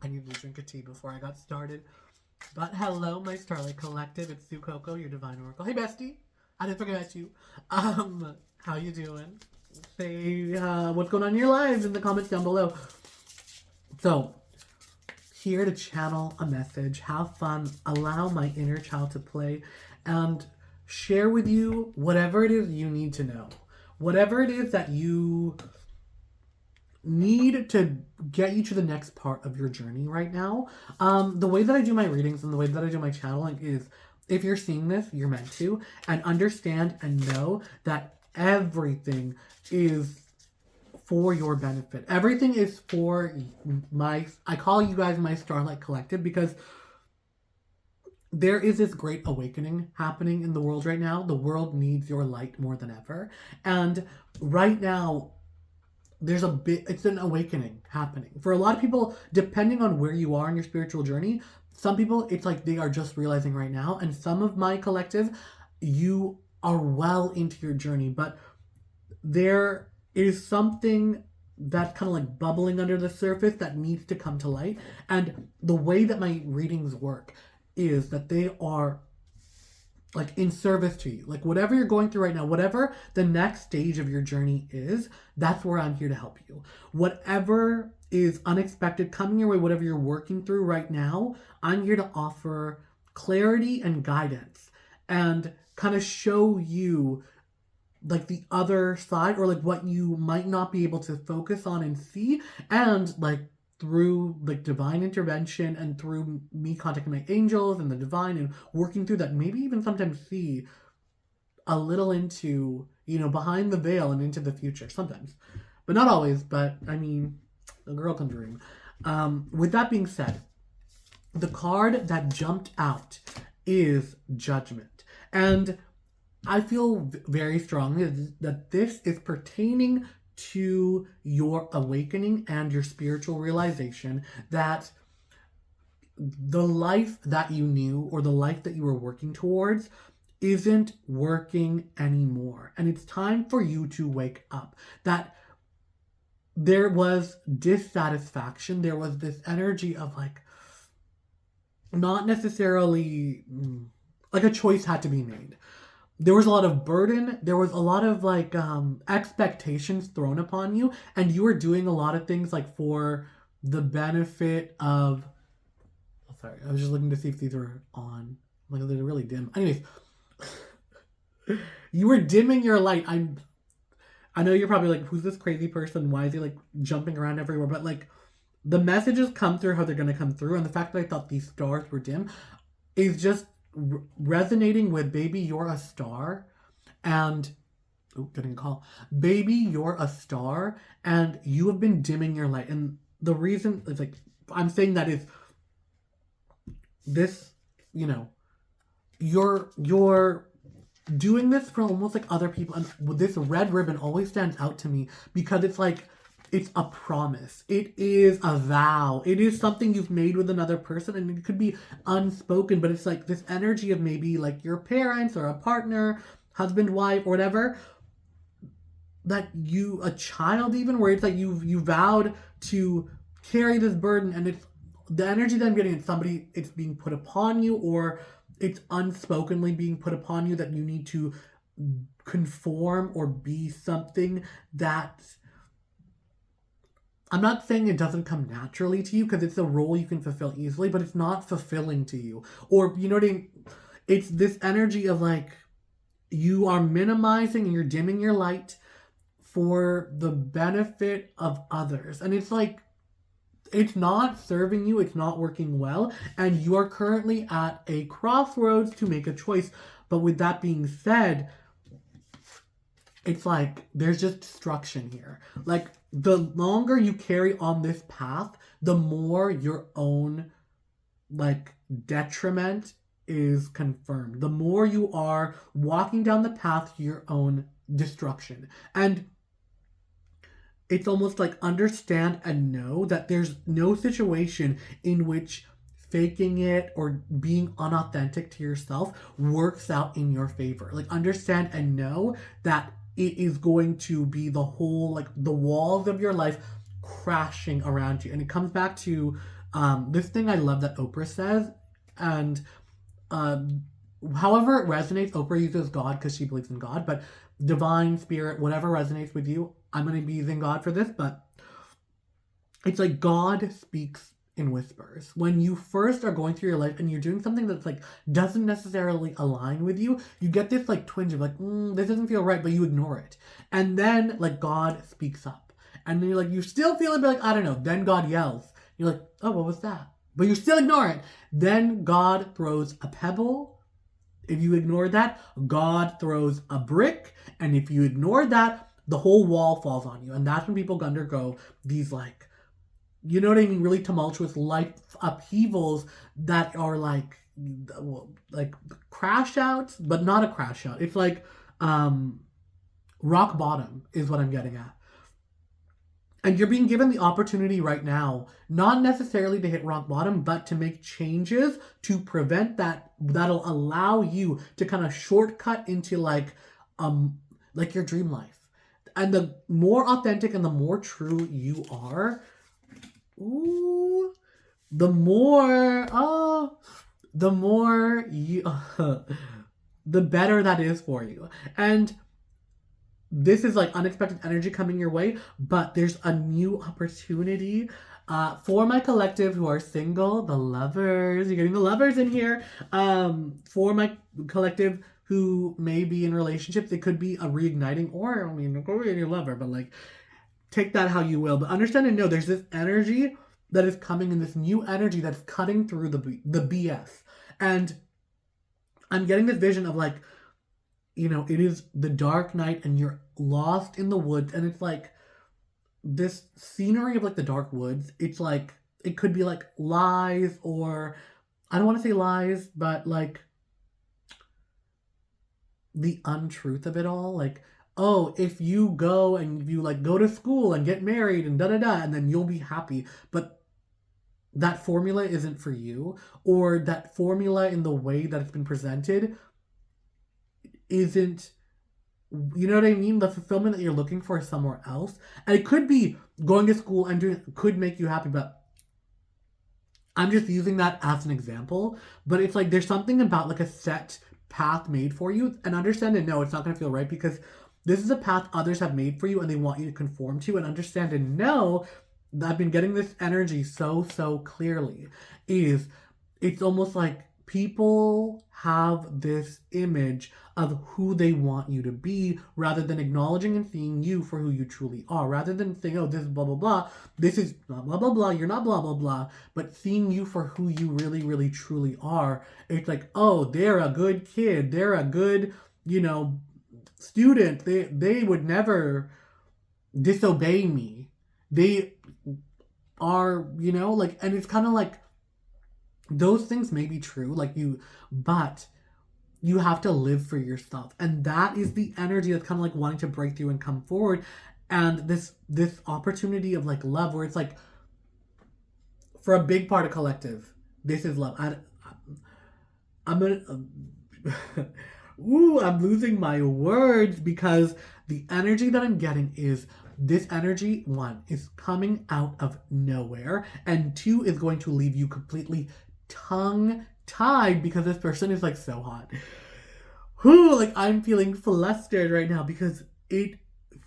I needed to drink a tea before I got started. But hello, my Starlight Collective. It's SuCoco, your divine oracle. Hey, bestie. I didn't forget you. How you doing? Say what's going on in your lives in the comments down below. So, here to channel a message, have fun, allow my inner child to play, and share with you whatever it is you need to know. Whatever it is that you need to get you to the next part of your journey right now. The way that I do my readings and the way that I do my channeling is, if you're seeing this, you're meant to, and understand and know that everything is for your benefit. Everything is for I call you guys my Starlight Collective, because there is this great awakening happening in the world right now. The world needs your light more than ever. And right now, it's an awakening happening. For a lot of people, depending on where you are in your spiritual journey, some people, it's like they are just realizing right now. And some of my collective, you are well into your journey, but there is something that's kind of like bubbling under the surface that needs to come to light. And the way that my readings work is that they are like in service to you. Like whatever you're going through right now, whatever the next stage of your journey is, that's where I'm here to help you. Whatever is unexpected coming your way, whatever you're working through right now, I'm here to offer clarity and guidance and kind of show you like the other side, or like what you might not be able to focus on and see, and like through like divine intervention and through me contacting my angels and the divine and working through that, maybe even sometimes see a little into, behind the veil and into the future sometimes, but not always. But I mean, a girl can dream. With that being said, the card that jumped out is Judgment. And I feel very strongly that this is pertaining to your awakening and your spiritual realization that the life that you knew, or the life that you were working towards, isn't working anymore. And it's time for you to wake up. That there was dissatisfaction. There was this energy of like, not necessarily like a choice had to be made. There was a lot of burden. There was a lot of like expectations thrown upon you, and you were doing a lot of things like for the benefit of. Oh, sorry, I was just looking to see if these are on. Like they're really dim. Anyways, you were dimming your light. I know you're probably like, who's this crazy person? Why is he like jumping around everywhere? But like, the messages come through how they're gonna come through, and the fact that I thought these stars were dim is just resonating with, baby, you're a star. And getting a call, baby, you're a star, and you have been dimming your light. And the reason it's like I'm saying that is this, you're doing this for almost like other people, and this red ribbon always stands out to me because it's like, it's a promise. It is a vow. It is something you've made with another person, and it could be unspoken, but it's like this energy of maybe like your parents or a partner, husband, wife, or whatever, that a child even, where it's like you vowed to carry this burden, and it's the energy that I'm getting, it's being put upon you, or it's unspokenly being put upon you, that you need to conform or be something that, I'm not saying it doesn't come naturally to you, because it's a role you can fulfill easily, but it's not fulfilling to you. Or, you know what I mean? It's this energy of like, you are minimizing and you're dimming your light for the benefit of others. And it's like, it's not serving you, it's not working well, and you are currently at a crossroads to make a choice. But with that being said, it's like, there's just destruction here. Like, the longer you carry on this path, the more your own, like, detriment is confirmed. The more you are walking down the path to your own destruction. And it's almost like, understand and know that there's no situation in which faking it or being unauthentic to yourself works out in your favor. Like, understand and know that it is going to be the whole, like, the walls of your life crashing around you. And it comes back to This thing I love that Oprah says, and um, however it resonates, Oprah uses God because she believes in God, but divine spirit, whatever resonates with you, I'm going to be using God for this, but it's like God speaks in whispers. When you first are going through your life and you're doing something that's like doesn't necessarily align with you, you get this like twinge of like, this doesn't feel right, but you ignore it. And then like God speaks up. And then you're like, you still feel it, but like, I don't know. Then God yells. You're like, oh, what was that? But you still ignore it. Then God throws a pebble. If you ignore that, God throws a brick. And if you ignore that, the whole wall falls on you. And that's when people undergo these like, you know what I mean, really tumultuous life upheavals that are like crash outs, but not a crash out. It's like rock bottom is what I'm getting at. And you're being given the opportunity right now, not necessarily to hit rock bottom, but to make changes to prevent that, that'll allow you to kind of shortcut into like your dream life. And the more authentic and the more true you are, the more you, the better that is for you. And this is like unexpected energy coming your way, but there's a new opportunity for my collective who are single, the lovers. You're getting the lovers in here. For my collective who may be in relationships, it could be a reigniting, or I mean, it could be your lover, but like take that how you will. But understand and know there's this energy that is coming, in this new energy that's cutting through the BS. And I'm getting this vision of like, you know, it is the dark night and you're lost in the woods, and it's like this scenery of like the dark woods. It's like, it could be like lies, or I don't want to say lies, but like the untruth of it all. Like, oh, if you go and you like go to school and get married and and then you'll be happy. But that formula isn't for you, or that formula in the way that it's been presented isn't, you know what I mean? The fulfillment that you're looking for is somewhere else. And it could be going to school and doing, could make you happy, but I'm just using that as an example. But it's like, there's something about like a set path made for you, and understand and know it's not going to feel right, because this is a path others have made for you and they want you to conform to. And understand and know that I've been getting this energy so clearly, is it's almost like people have this image of who they want you to be, rather than acknowledging and seeing you for who you truly are, rather than saying, oh, this is blah blah blah, this is blah blah blah blah, you're not blah blah blah, but seeing you for who you really truly are. It's like, oh, they're a good kid, they're a good, you know, student, they would never disobey me, they are, you know, like, and it's kind of like, those things may be true, like you, but you have to live for yourself. And that is the energy that's kind of like wanting to break through and come forward. And this opportunity of like love, where it's like, for a big part of collective, this is love. I'm gonna I'm losing my words, because the energy that I'm getting is, this energy, one, is coming out of nowhere, and two, is going to leave you completely tongue-tied, because this person is like so hot. Like, I'm feeling flustered right now, because it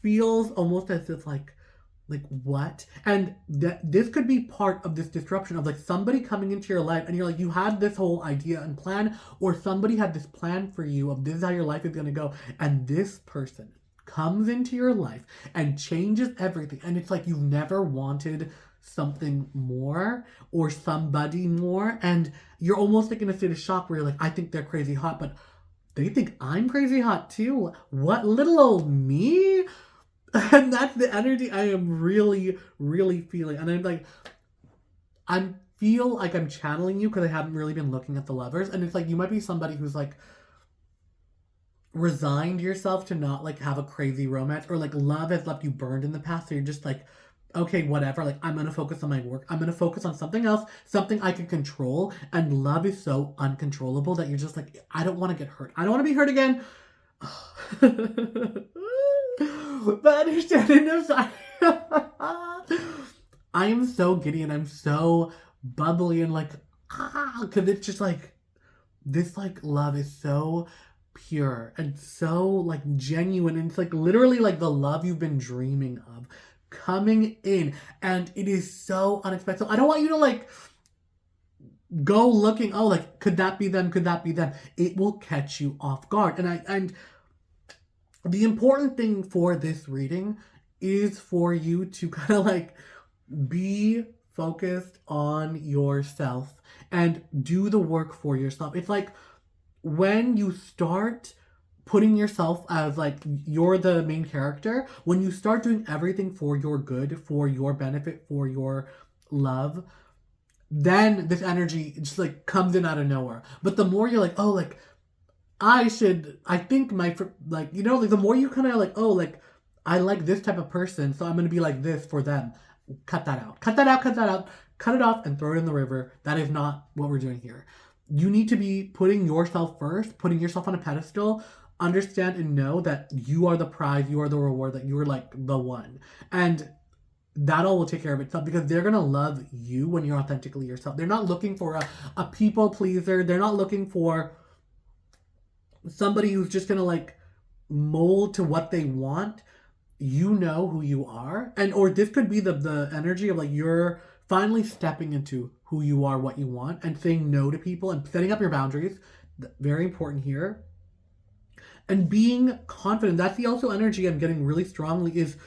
feels almost as if like what? And this could be part of this disruption of like somebody coming into your life, and you're like, you had this whole idea and plan, or somebody had this plan for you of this is how your life is going to go, and this person comes into your life and changes everything, and it's like you've never wanted something more or somebody more, and you're almost like in a state of shock where you're like, I think they're crazy hot, but they think I'm crazy hot too. What, little old me? And that's the energy I am really feeling. And I'm like, I feel like I'm channeling you, because I haven't really been looking at the lovers, and it's like, you might be somebody who's like resigned yourself to not like have a crazy romance, or like love has left you burned in the past, so you're just like, okay, whatever, like I'm gonna focus on my work, I'm gonna focus on something else, something I can control. And love is so uncontrollable that you're just like, I don't want to get hurt, I don't want to be hurt again. But understand, I'm sorry. I am so giddy, and I'm so bubbly and like, because it's just like, this like love is so pure and so like genuine, and it's like literally like the love you've been dreaming of coming in, and it is so unexpected. I don't want you to like go looking, oh, like, could that be them, could that be them. It will catch you off guard. And the important thing for this reading is for you to kind of like be focused on yourself and do the work for yourself. It's like when you start putting yourself as like you're the main character, when you start doing everything for your good, for your benefit, for your love, then this energy just like comes in out of nowhere. But the more you're like, oh, like I think like, you know, like the more you kind of like, oh, like I like this type of person, so I'm gonna be like this for them. Cut that out. Cut that out. Cut that out. Cut it off and throw it in the river. That is not what we're doing here. You need to be putting yourself first, putting yourself on a pedestal. Understand and know that you are the prize, you are the reward, that you are like the one. And that all will take care of itself, because they're gonna love you when you're authentically yourself. They're not looking for a people pleaser. They're not looking for somebody who's just gonna like mold to what they want. You know who you are, and or this could be the energy of like you're finally stepping into who you are, what you want, and saying no to people and setting up your boundaries. Very important here. And being confident. That's the also energy I'm getting really strongly, is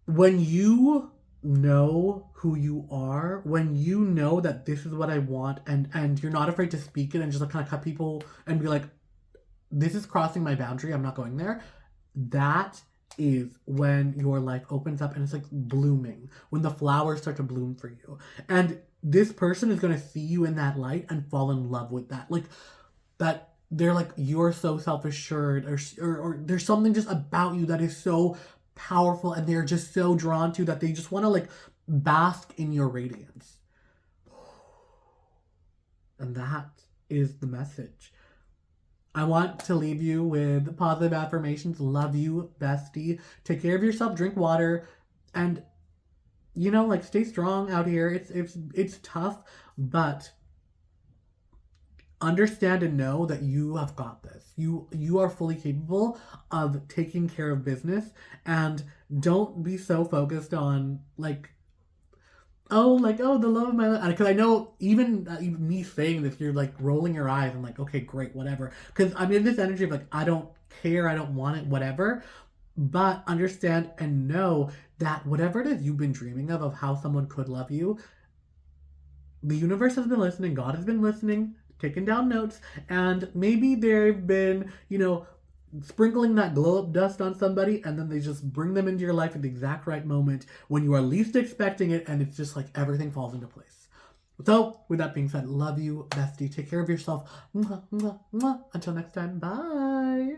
when you know who you are, when you know that this is what I want, and you're not afraid to speak it and just like kind of cut people and be like, this is crossing my boundary, I'm not going there. That is when your life opens up and it's like blooming, when the flowers start to bloom for you. And this person is going to see you in that light and fall in love with that. Like that they're like, you're so self-assured, or there's something just about you that is so powerful, and they're just so drawn to that they just want to like bask in your radiance. And that is the message. I want to leave you with positive affirmations. Love you, bestie. Take care of yourself, drink water, and you know, like stay strong out here. It's tough, but understand and know that you have got this. You are fully capable of taking care of business, and don't be so focused on like, oh, the love of my life. Because I know even me saying this, you're like rolling your eyes and like, okay, great, whatever. Because I'm in this energy of like, I don't care, I don't want it, whatever. But understand and know that whatever it is you've been dreaming of how someone could love you, the universe has been listening, God has been listening, taking down notes, and maybe they've been, you know, sprinkling that glow up dust on somebody, and then they just bring them into your life at the exact right moment when you are least expecting it, and it's just like everything falls into place. So, with that being said, love you, bestie. Take care of yourself. Mwah, mwah, mwah. Until next time, bye.